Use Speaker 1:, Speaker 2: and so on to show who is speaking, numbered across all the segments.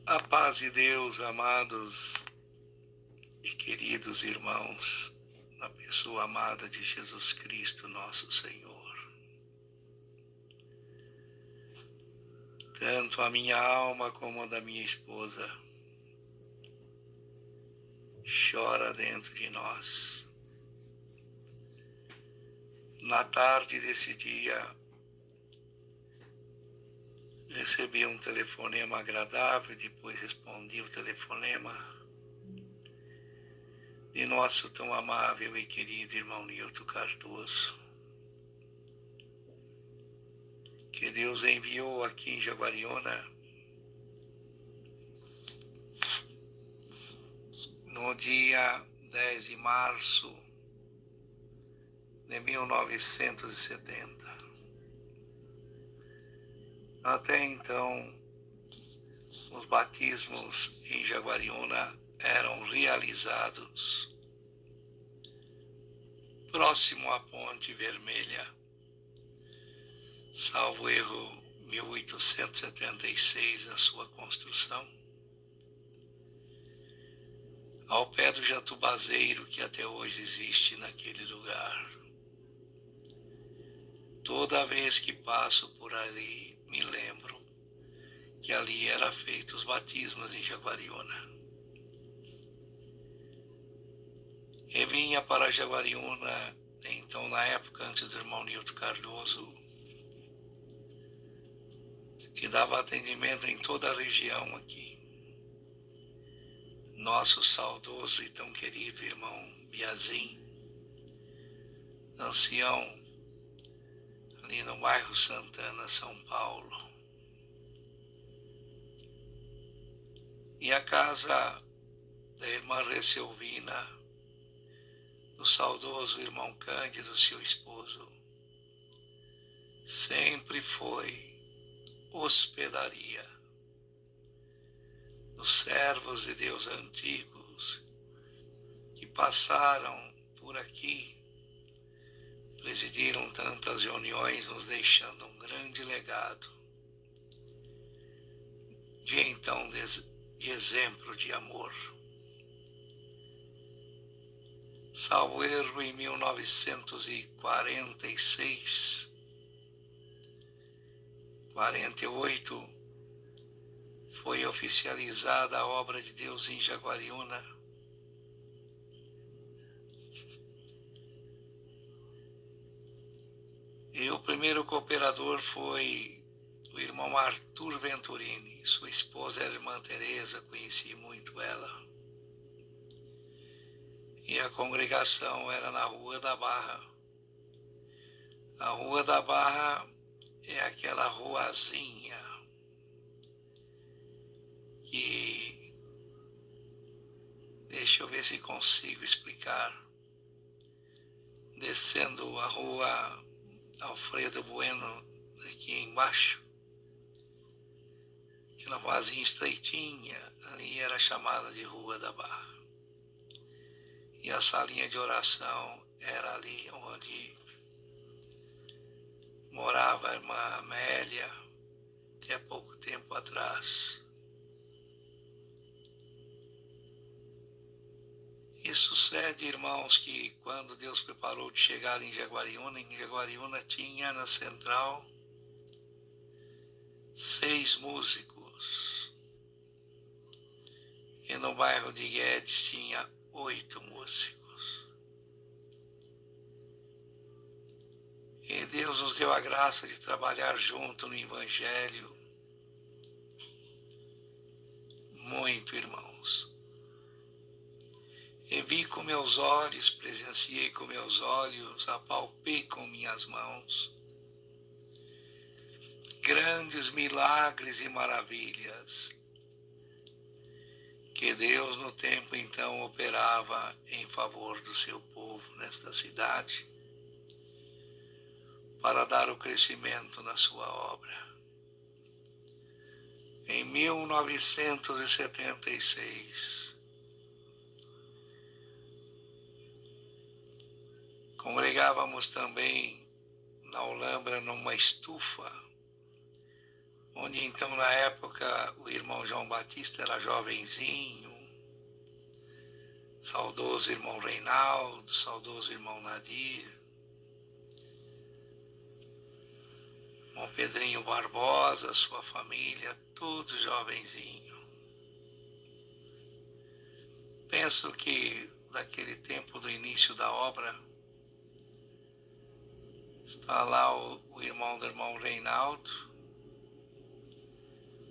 Speaker 1: A paz de Deus, amados e queridos irmãos, na pessoa amada de Jesus Cristo, nosso Senhor. Tanto a minha alma como a da minha esposa chora dentro de nós. Na tarde desse dia, recebi um telefonema agradável, depois respondi o telefonema de nosso tão amável e querido irmão Nilton Cardoso, que Deus enviou aqui em Jaguariúna no dia 10 de março de 1970. Até então, os batismos em Jaguariúna eram realizados próximo à Ponte Vermelha, salvo erro, 1876, a sua construção, ao pé do Jatubazeiro que até hoje existe naquele lugar. Toda vez que passo por ali, me lembro que ali eram feitos os batismos em Jaguariúna. E vinha para Jaguariúna, então na época antes do irmão Nilton Cardoso, que dava atendimento em toda a região aqui. Nosso saudoso e tão querido irmão Biazin, ancião, ali no bairro Santana, São Paulo. E a casa da irmã Recelvina, do saudoso irmão Cândido, seu esposo, sempre foi hospedaria dos servos de Deus antigos que passaram por aqui, presidiram tantas reuniões, nos deixando um grande legado de então de exemplo de amor. Salvo erro, em 1946, 48, foi oficializada a obra de Deus em Jaguariúna. E o primeiro cooperador foi o irmão Arthur Venturini. Sua esposa era a irmã Teresa, conheci muito ela. E a congregação era na Rua da Barra. A Rua da Barra é aquela ruazinha que, deixa eu ver se consigo explicar, descendo a rua Alfredo Bueno, aqui embaixo, aquela ruazinha estreitinha, ali era chamada de Rua da Barra. E a salinha de oração era ali onde morava a irmã Amélia, até pouco tempo atrás. E sucede, irmãos, que quando Deus preparou de chegar em Jaguariúna tinha na central 6 músicos. E no bairro de Guedes tinha 8 músicos. E Deus nos deu a graça de trabalhar junto no Evangelho. Muito, irmãos. E vi com meus olhos, presenciei com meus olhos, apalpei com minhas mãos grandes milagres e maravilhas que Deus no tempo então operava em favor do seu povo nesta cidade para dar o crescimento na sua obra. Em 1976, congregávamos também na Olambra numa estufa onde então na época o irmão João Batista era jovenzinho, saudoso irmão Reinaldo, saudoso irmão Nadir, irmão Pedrinho Barbosa, sua família, tudo jovenzinho. Penso que daquele tempo do início da obra, está lá o irmão do irmão Reinaldo,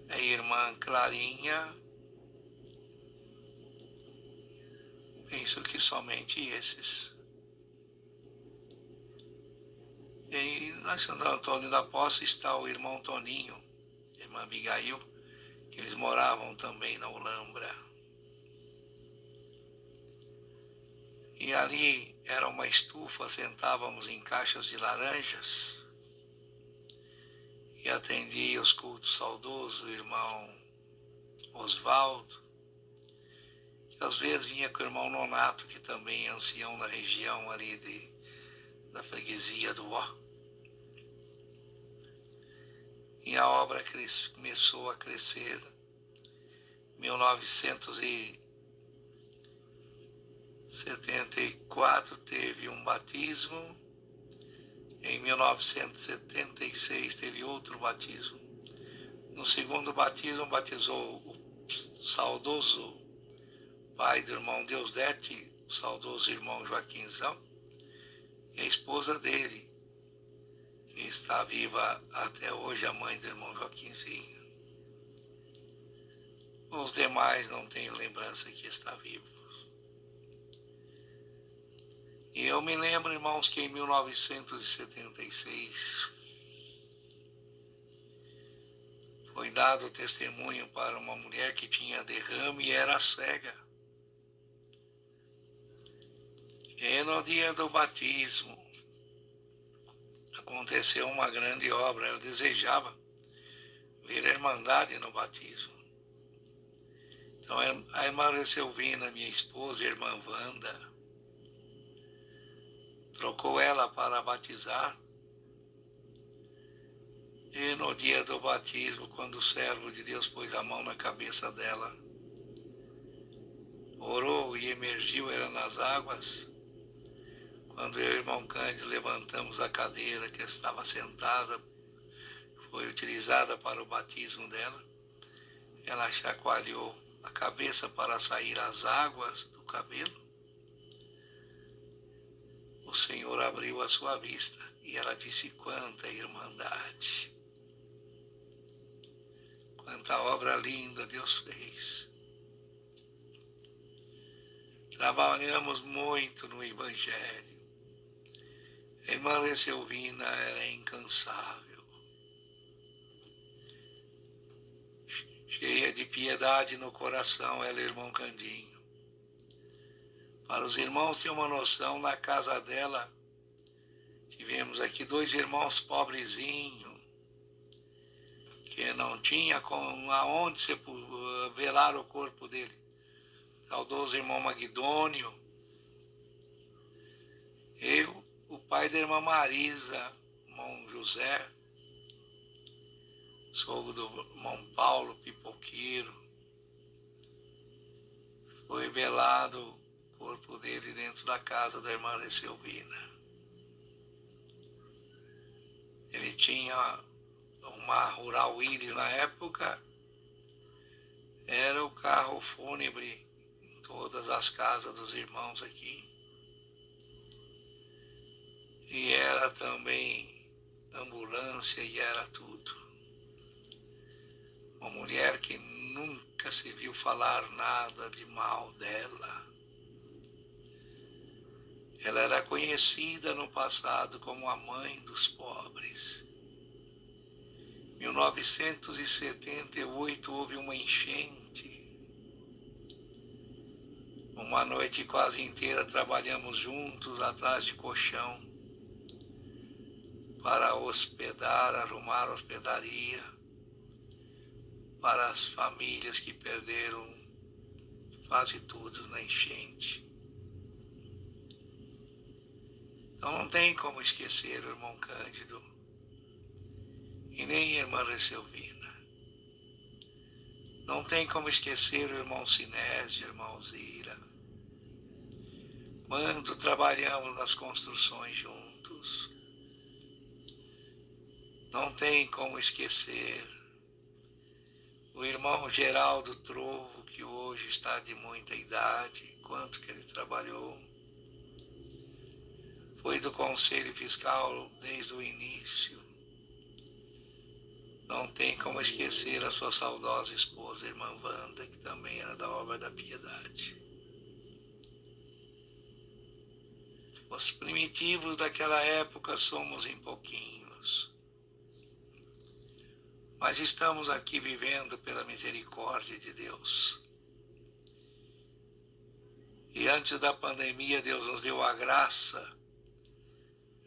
Speaker 1: a irmã Clarinha, penso que somente esses. E na Santo Antônio da Poça está o irmão Toninho, a irmã Abigail, que eles moravam também na Ulambra. E ali era uma estufa, sentávamos em caixas de laranjas e atendia os cultos saudosos, o irmão Osvaldo, que às vezes vinha com o irmão Nonato, que também é ancião na região ali da freguesia do Ó. E a obra começou a crescer. Em 1974 teve um batismo, em 1976 teve outro batismo. No segundo batismo batizou o saudoso pai do irmão Deusdete, o saudoso irmão Joaquinzão, e a esposa dele, que está viva até hoje, a mãe do irmão Joaquinzinho. Os demais não tenho lembrança que está vivo. E eu me lembro, irmãos, que em 1976 foi dado testemunho para uma mulher que tinha derrame e era cega. E no dia do batismo aconteceu uma grande obra. Eu desejava ver a Irmandade no batismo. Então a irmã Recelvina, minha esposa, a irmã Wanda, trocou ela para batizar. E no dia do batismo, quando o servo de Deus pôs a mão na cabeça dela, orou e emergiu ela nas águas. Quando eu e o irmão Cândido levantamos a cadeira que estava sentada, foi utilizada para o batismo dela, ela chacoalhou a cabeça para sair as águas do cabelo. O Senhor abriu a sua vista e ela disse: quanta irmandade, quanta obra linda Deus fez. Trabalhamos muito no Evangelho. A irmã Recelvina era incansável, cheia de piedade no coração, ela e o irmão Candinho. Para os irmãos terem uma noção, na casa dela, tivemos aqui 2 irmãos pobrezinhos, que não tinha aonde velar o corpo dele. Saudoso irmão Magdônio, eu, o pai da irmã Marisa, irmão José, sogro do irmão Paulo Pipoqueiro, foi velado o corpo dele dentro da casa da irmã Recelvina. Ele tinha uma Rural Willys na época, era o carro fúnebre em todas as casas dos irmãos aqui. E era também ambulância e era tudo. Uma mulher que nunca se viu falar nada de mal dela. Ela era conhecida no passado como a mãe dos pobres. Em 1978 houve uma enchente. Uma noite quase inteira trabalhamos juntos atrás de colchão para hospedar, arrumar hospedaria para as famílias que perderam quase tudo na enchente. Então não tem como esquecer o irmão Cândido e nem a irmã Recelvina. Não tem como esquecer o irmão Sinésio, irmão Zira. Quando trabalhamos nas construções juntos. Não tem como esquecer o irmão Geraldo Trovo, que hoje está de muita idade, quanto que ele trabalhou. Foi do Conselho Fiscal desde o início. Não tem como esquecer a sua saudosa esposa, a irmã Wanda, que também era da Obra da Piedade. Os primitivos daquela época somos em pouquinhos. Mas estamos aqui vivendo pela misericórdia de Deus. E antes da pandemia, Deus nos deu a graça,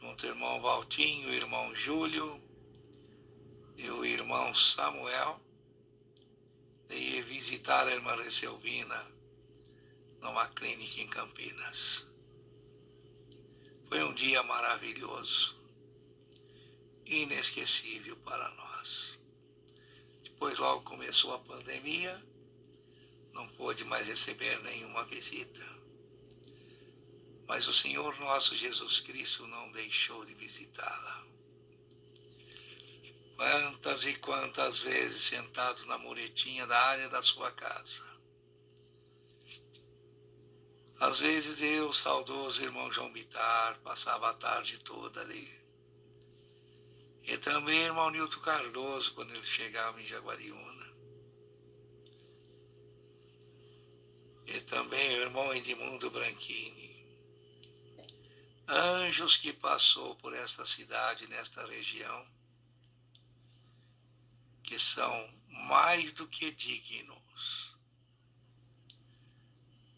Speaker 1: junto ao irmão Valtinho, o irmão Júlio e o irmão Samuel, de ir visitar a irmã Recelvina numa clínica em Campinas. Foi um dia maravilhoso, inesquecível para nós. Depois logo começou a pandemia, não pôde mais receber nenhuma visita. Mas o Senhor nosso Jesus Cristo não deixou de visitá-la. Quantas e quantas vezes sentado na muretinha da área da sua casa. Às vezes eu, saudoso irmão João Bitar, passava a tarde toda ali. E também o irmão Nilton Cardoso, quando ele chegava em Jaguariúna. E também o irmão Edmundo Branchini. Anjos que passou por esta cidade, nesta região, que são mais do que dignos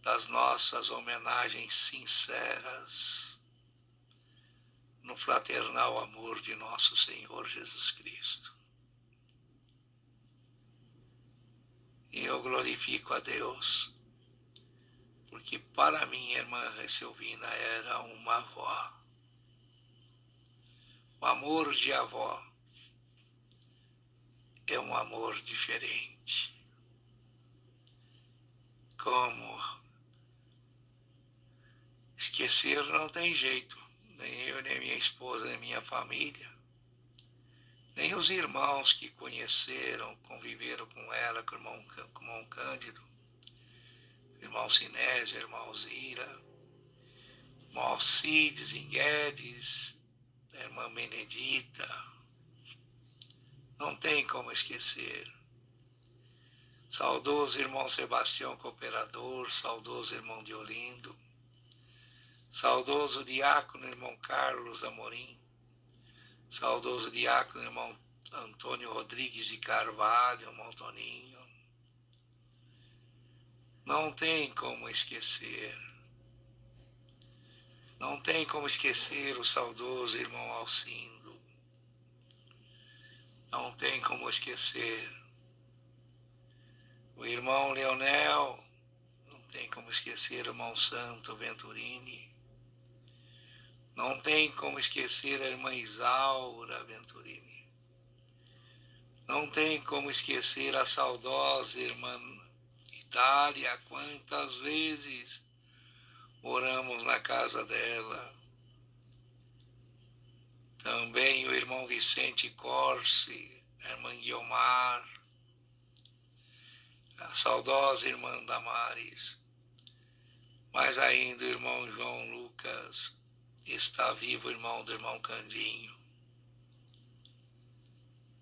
Speaker 1: das nossas homenagens sinceras no fraternal amor de nosso Senhor Jesus Cristo. E eu glorifico a Deus, porque para mim a irmã Recelvina era uma avó. O amor de avó é um amor diferente. Como esquecer não tem jeito, nem eu, nem minha esposa, nem minha família, nem os irmãos que conheceram, conviveram com ela, com o irmão Cândido, irmão Sinésio, irmão Zira, irmão Alcides Guedes, a irmã Benedita. Não tem como esquecer. Saudoso irmão Sebastião Cooperador, saudoso irmão Diolindo, saudoso diácono irmão Carlos Amorim, saudoso diácono irmão Antônio Rodrigues de Carvalho, irmão Toninho. Não tem como esquecer. Não tem como esquecer o saudoso irmão Alcindo. Não tem como esquecer o irmão Leonel. Não tem como esquecer o irmão Santo Venturini. Não tem como esquecer a irmã Isaura Venturini. Não tem como esquecer a saudosa irmã Itália. Quantas vezes oramos na casa dela. Também o irmão Vicente Corsi, a irmã Guiomar, a saudosa irmã Damares, mas ainda o irmão João Lucas, está vivo o irmão do irmão Candinho.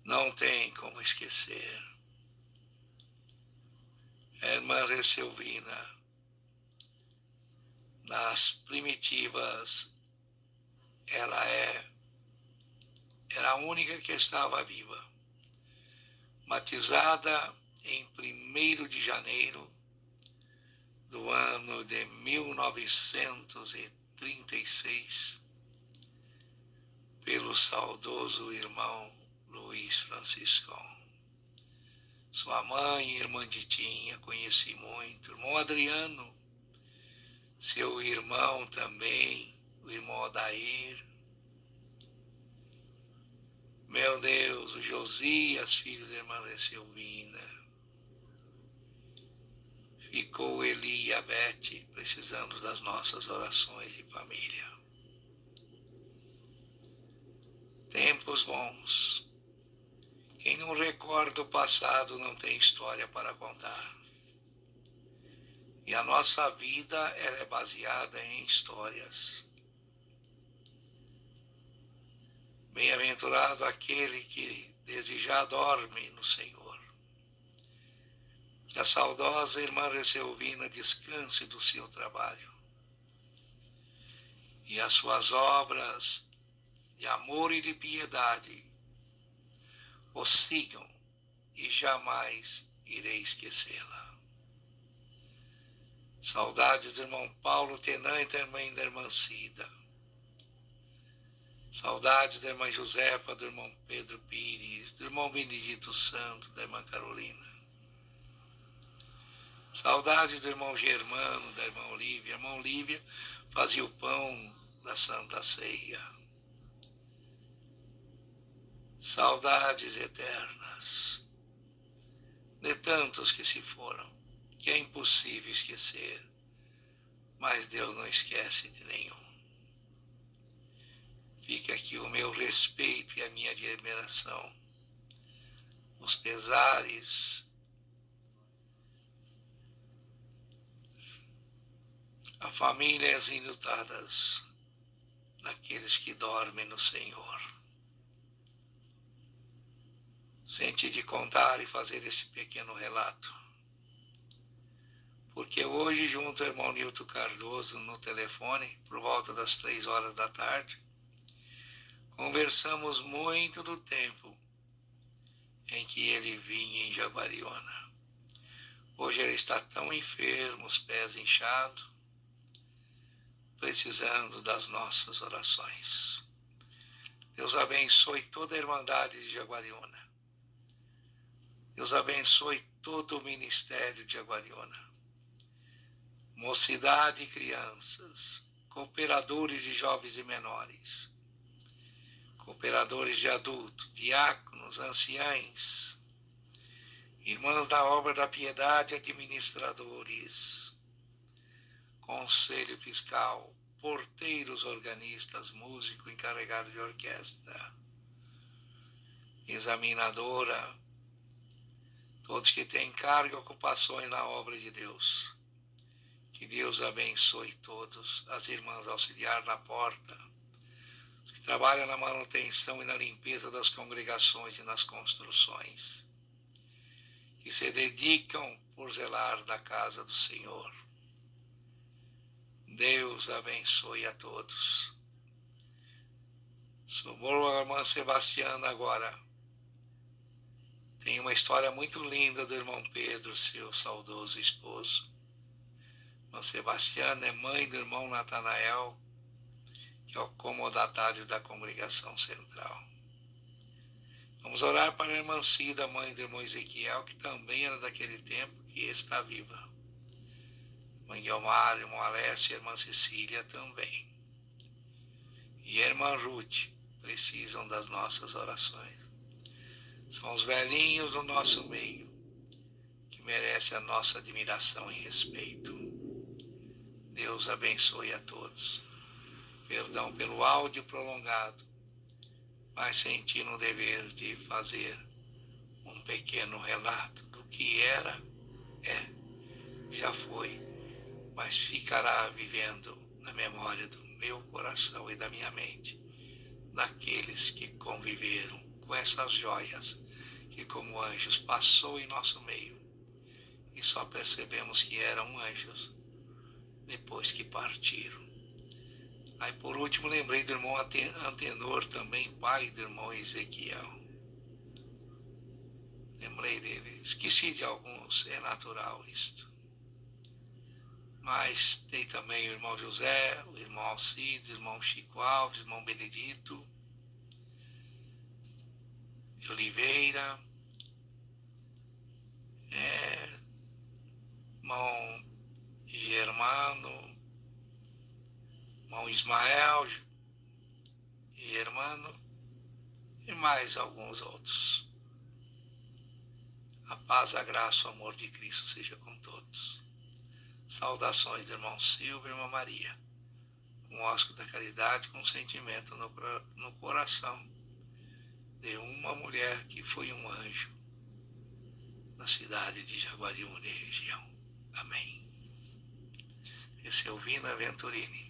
Speaker 1: Não tem como esquecer. A irmã Recelvina, nas primitivas, ela era a única que estava viva. Batizada em 1º de janeiro do ano de 1936, pelo saudoso irmão Luiz Franciscão. Sua mãe, irmã Ditinha, conheci muito. Irmão Adriano, seu irmão também, o irmão Odair. Meu Deus, o Josias, filho da irmã Recelvina. ficou Eli e a Beth precisando das nossas orações de família. Tempos bons. Quem não recorda o passado não tem história para contar. E a nossa vida ela é baseada em histórias. Bem-aventurado aquele que desde já dorme no Senhor. Que a saudosa irmã Recelvina descanse do seu trabalho. E as suas obras de amor e de piedade o sigam e jamais irei esquecê-la. Saudades do irmão Paulo Tenante, também da irmã Cida. Saudades da irmã Josefa, do irmão Pedro Pires, do irmão Benedito Santo, da irmã Carolina. Saudades do irmão Germano, da irmã Olívia. A irmã Olívia fazia o pão da Santa Ceia. Saudades eternas de tantos que se foram, que é impossível esquecer, mas Deus não esquece de nenhum. Fica aqui o meu respeito e a minha admiração, os pesares, a famílias enlutadas daqueles que dormem no Senhor. Senti de contar e fazer esse pequeno relato, porque hoje, junto ao irmão Nilton Cardoso no telefone, por volta das 3 horas da tarde, conversamos muito do tempo em que ele vinha em Jaguariúna. Hoje ele está tão enfermo, os pés inchados, precisando das nossas orações. Deus abençoe toda a Irmandade de Jaguariúna. Deus abençoe todo o ministério de Jaguariúna. Mocidade e crianças, cooperadores de jovens e menores, cooperadores de adultos, diáconos, anciães, irmãs da obra da piedade, administradores, conselho fiscal, porteiros, organistas, músico, encarregado de orquestra, examinadora, todos que têm cargo e ocupações na obra de Deus. Que Deus abençoe todos, as irmãs auxiliar na porta, os que trabalham na manutenção e na limpeza das congregações e nas construções, que se dedicam por zelar da casa do Senhor. Deus abençoe a todos. Sobrou a irmã Sebastiana agora. Tem uma história muito linda do irmão Pedro, seu saudoso esposo. Irmã Sebastiana é mãe do irmão Natanael, que é o comodatário da congregação central. Vamos orar para a irmã Cida, mãe do irmão Ezequiel, que também era daquele tempo e está viva. Irmã Guilmar, irmão Alessio e irmã Cecília também. E a irmã Ruth precisam das nossas orações. São os velhinhos do nosso meio que merecem a nossa admiração e respeito. Deus abençoe a todos. Perdão pelo áudio prolongado, mas senti no dever de fazer um pequeno relato do que era, já foi, mas ficará vivendo na memória do meu coração e da minha mente, daqueles que conviveram com essas joias que como anjos passou em nosso meio e só percebemos que eram anjos depois que partiram. Aí por último lembrei do irmão Antenor, também pai do irmão Ezequiel. Lembrei dele, esqueci de alguns, é natural isto. Mas tem também o irmão José, o irmão Alcides, o irmão Chico Alves, o irmão Benedito de Oliveira, irmão Germano, irmão Ismael, Germano e mais alguns outros. A paz, a graça, o amor de Cristo seja com todos. Saudações do irmão Silvio e irmã Maria. Com ósculo da caridade, com sentimento no coração de uma mulher que foi um anjo na cidade de Jaguariúna e região. Amém. Esse é o Vina Venturini.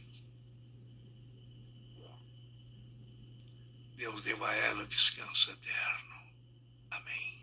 Speaker 1: Deus dê a ela o descanso eterno. Amém.